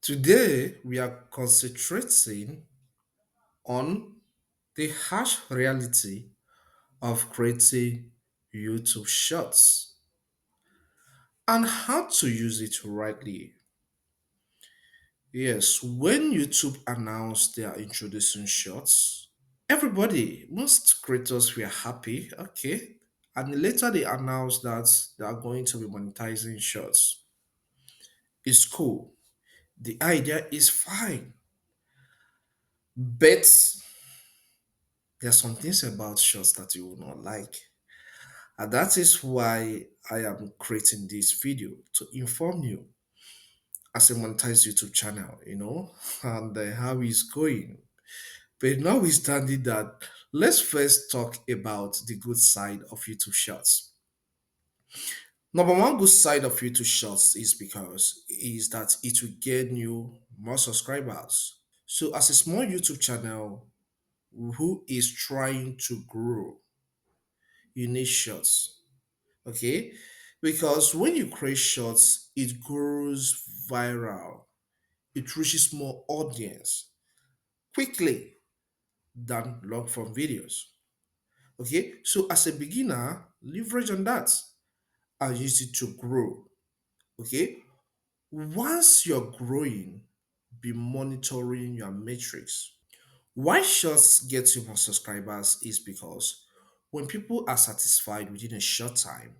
Today, we are concentrating on the harsh reality of creating YouTube Shorts and how to use it rightly. Yes, when YouTube announced they are introducing Shorts, everybody, most creators were happy, okay. And later they announced that they are going to be monetizing Shorts. It's cool. The idea is fine. But there are some things about Shorts that you will not like. And that is why I am creating this video to inform you as a monetized YouTube channel, and how it's going. But notwithstanding that, let's first talk about the good side of YouTube Shorts. Number one good side of YouTube Shorts is that it will gain you more subscribers. So as a small YouTube channel who is trying to grow, you need shorts. Okay, because when you create shorts it goes viral, it reaches more audience quickly than long form videos. Okay, so as a beginner, leverage on that and use it to grow. Okay, once you're growing, be monitoring your metrics. Why shorts get you more subscribers is because when people are satisfied within a short time,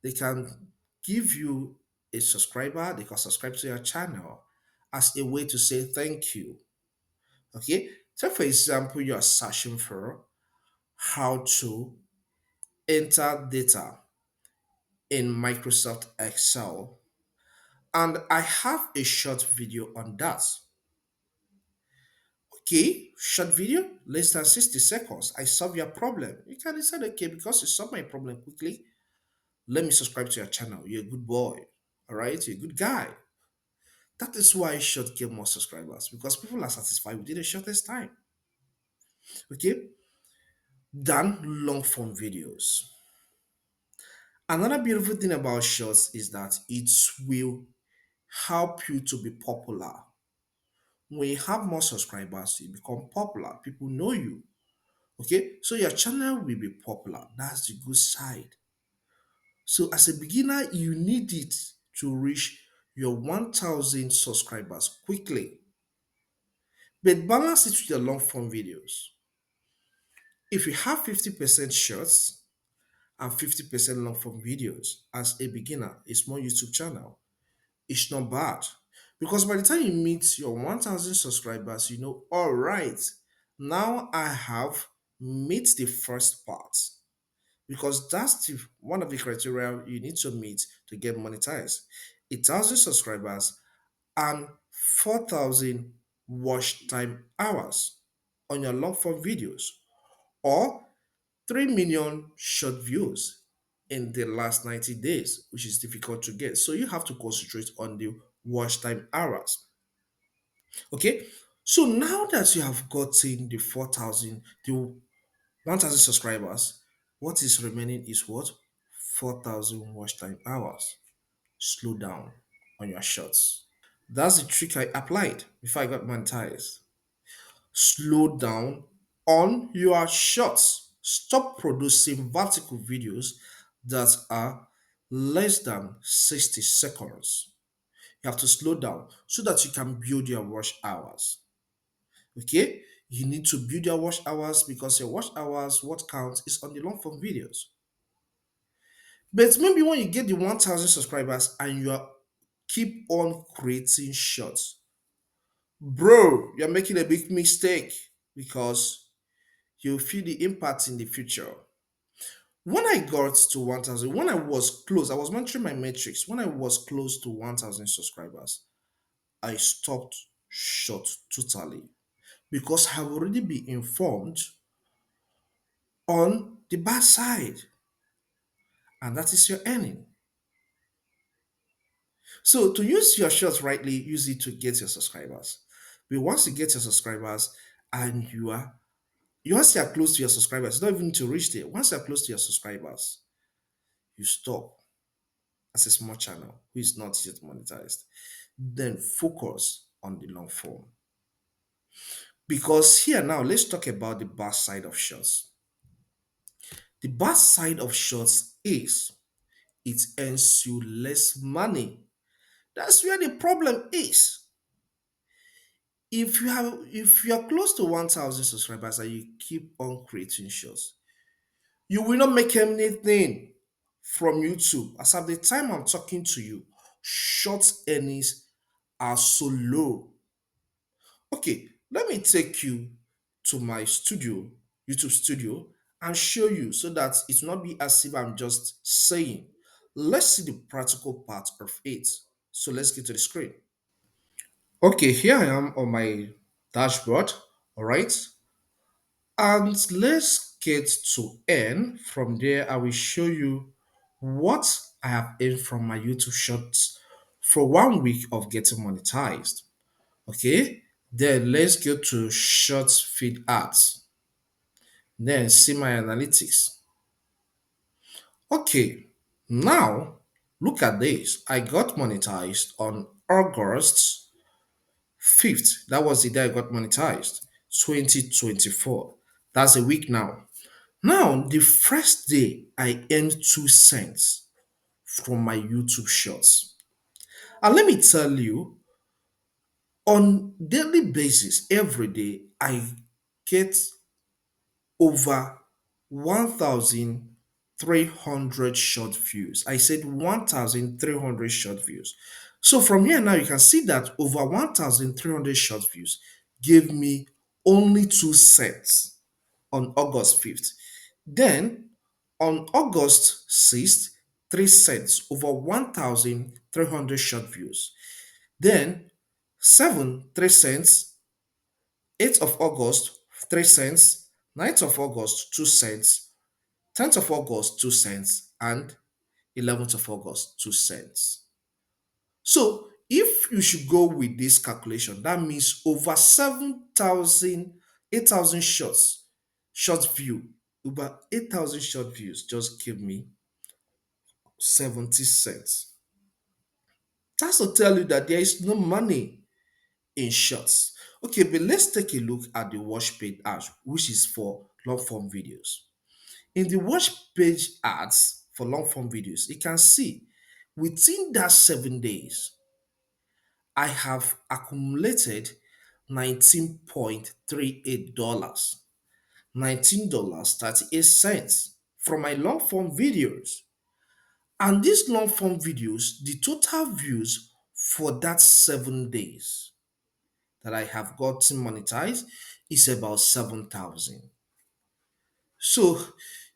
they can give you a subscriber, they can subscribe to your channel as a way to say thank you. Okay, so for example, you are searching for how to enter data in Microsoft Excel, and I have a short video on that. Okay, short video, less than 60 seconds. I solve your problem. You can decide, okay, because you solve my problem quickly, let me subscribe to your channel. You're a good boy. All right, you're a good guy. That is why short get more subscribers because people are satisfied within the shortest time. Okay, than long form videos. Another beautiful thing about shorts is that it will help you to be popular. When you have more subscribers, you become popular. People know you. Okay, so your channel will be popular. That's the good side. So as a beginner, you need it to reach your 1,000 subscribers quickly. But balance it with your long form videos. If you have 50% shorts and 50% long form videos as a beginner, a small YouTube channel, it's not bad. Because by the time you meet your 1,000 subscribers, all right, now I have meet the first part. Because that's one of the criteria you need to meet to get monetized. 1,000 subscribers and 4,000 watch time hours on your long form videos, or 3 million short views in the last 90 days, which is difficult to get. So you have to concentrate on the watch time hours. Okay. So now that you have gotten the 4,000, the 1,000 subscribers, what is remaining is what? 4,000 watch time hours. Slow down on your shots. That's the trick I applied before I got monetized. Slow down on your shots. Stop producing vertical videos that are less than 60 seconds. You have to slow down so that you can build your watch hours. Okay? You need to build your watch hours because your watch hours, what counts is on the long form videos. But maybe when you get the 1,000 subscribers and you are keep on creating shots, bro, you're making a big mistake because you'll feel the impact in the future. When I got to 1,000, when I was close, I was monitoring my metrics. When I was close to 1,000 subscribers, I stopped short totally because I have already been informed on the bad side, and that is your earning. So to use your shorts rightly, use it to get your subscribers. But once you get your subscribers and once you are close to your subscribers, you don't even need to reach there. Once you're close to your subscribers, you stop as a small channel who is not yet monetized. then focus on the long form. Because here now, let's talk about the bad side of shorts. The bad side of shorts is it earns you less money. That's where the problem is. If you are close to 1,000 subscribers and you keep on creating shorts, you will not make anything from YouTube. As at the time I'm talking to you, short earnings are so low. Okay, let me take you to my studio, YouTube studio, and show you so that it will not be as if I'm just saying. Let's see the practical part of it. So let's get to the screen. Okay, here I am on my dashboard. All right. And let's get to earn. From there, I will show you what I have earned from my YouTube shorts for 1 week of getting monetized. Okay, then let's go to short feed ads. Then see my analytics. Okay, now look at this. I got monetized on August 5th. That was the day I got monetized. 2024. That's a week now. Now, the first day I earned 2 cents from my YouTube shorts. And let me tell you, on daily basis, every day, I get over 1,300 short views. I said 1,300 short views. So from here now, you can see that over 1,300 short views gave me only 2 cents on August 5th. Then on August 6th, 3 cents over 1,300 short views. Then 7, 3 cents, 8th of August, 3 cents, 9th of August, 2 cents, 10th of August, 2 cents, and 11th of August, 2 cents. So if you should go with this calculation, that means over 7,000, 8,000 shots, short view, over 8,000 short views just give me 70 cents. That's to tell you that there is no money in shorts. Okay, but let's take a look at the watch page ads, which is for long form videos. In the watch page ads for long form videos, you can see within that 7 days, I have accumulated $19.38, $19.38 from my long form videos. And these long form videos, the total views for that 7 days that I have gotten monetized is about 7,000. So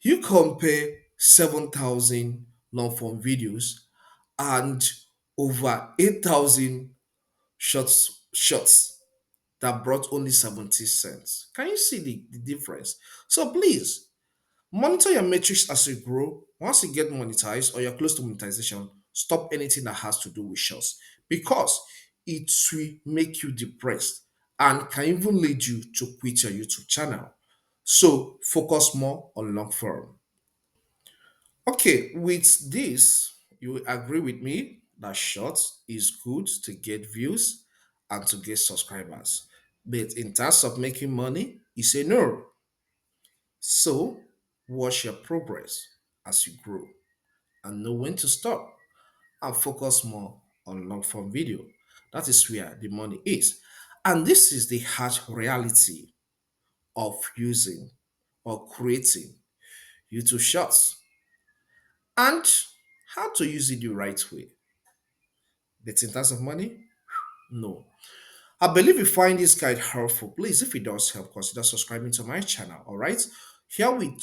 you compare 7,000 long form videos and over 8,000 shots that brought only 70 cents. Can you see the difference? So please monitor your metrics as you grow. Once you get monetized or you're close to monetization, stop anything that has to do with shots because it will make you depressed and can even lead you to quit your YouTube channel. So focus more on long form. Okay, with this, you will agree with me that short is good to get views and to get subscribers. But in terms of making money, you say no. So watch your progress as you grow and know when to stop and focus more on long form video. That is where the money is. And this is the harsh reality of using or creating YouTube Shorts and how to use it the right way. But in terms of money, no. I believe you find this guide helpful. Please, if it does help, consider subscribing to my channel. All right. Here we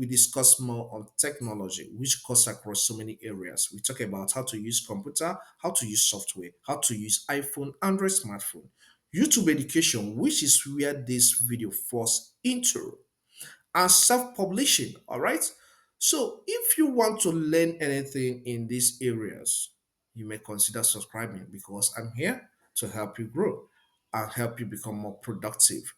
discuss more on technology, which cuts across so many areas. We talk about how to use computer, how to use software, how to use iPhone, Android smartphone, YouTube education, which is where this video falls into, and self-publishing. All right. So if you want to learn anything in these areas, you may consider subscribing because I'm here to help you grow and help you become more productive.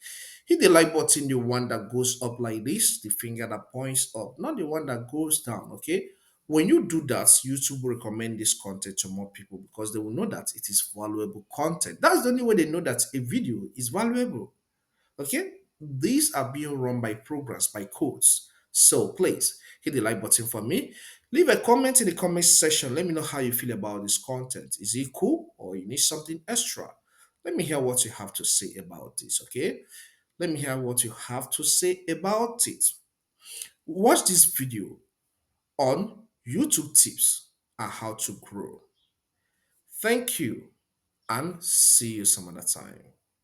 Hit the like button, the one that goes up like this, the finger that points up, not the one that goes down. Okay. When you do that, YouTube will recommend this content to more people because they will know that it is valuable content. That's the only way they know that a video is valuable. Okay? These are being run by programs, by codes. So please hit the like button for me. Leave a comment in the comment section. Let me know how you feel about this content. Is it cool or you need something extra? Let me hear what you have to say about this, okay? Let me hear what you have to say about it. Watch this video on YouTube tips on how to grow. Thank you and see you some other time.